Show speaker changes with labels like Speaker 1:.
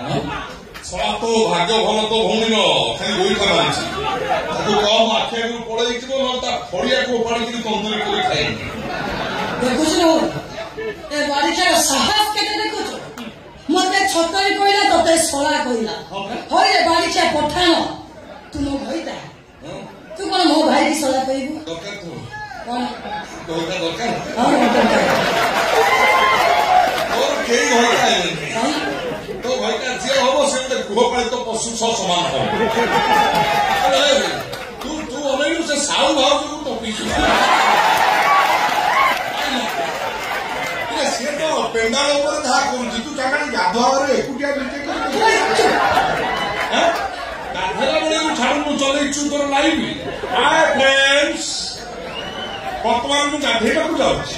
Speaker 1: शला तो भाग्य भल तो भौणी खाली गोईठा मारिଛି ତାକୁ କମ ଆଖି ଆଗରୁ ପଳେଇଯିବ ନହେଲେ ତା ଫଡିଆକୁ ଓପାଡ଼ିକି ତନ୍ଦୁରୀ କରି ଖାଇନି।
Speaker 2: ଦେଖୁଛୁ ଏ ବାରିଚାର ସାହସ କେତେ ଦେଖୁଛୁ? ମତେ ଛତରୀ କହିଲା ତତେ ଶଳା କହିଲା। ହରେ ବାରିଚା ପଠାଣ ତୁ ମୋ ଭାଇଟା ତୁ କଣ ମୋ ଭାଇ କି ଶଳା କହିବୁ?
Speaker 1: ଦରକାର ତୁ
Speaker 2: କଣ
Speaker 1: ଦରକାର ଦରକାର তোর কেই ঘরটা তো ঘরটা যে হবো সে গোটে গৃহপাଳିত পশু সহ সমান হবে। তু তু অনেক সে সাউ ভাউজକୁ ଟପିଛୁ সে তো পেন্ডাল উপরে ଯାହା କରୁଛି ତୁ ଚାକାଣି ଗାଧୁଆରେ ଏକୁଟିଆ ବିଟେକ୍ ଗାଧେଲା ବେଳେ ଛାଡୁନୁ ଚଲେଇଛୁ ତୋର ଲାଇଭ୍। ହାଏ ଫ୍ରେଣ୍ଡସ୍ ବର୍ତ୍ତମାନ ମୁଁ ଗାଧେଇବାକୁ ଯାଉଛି।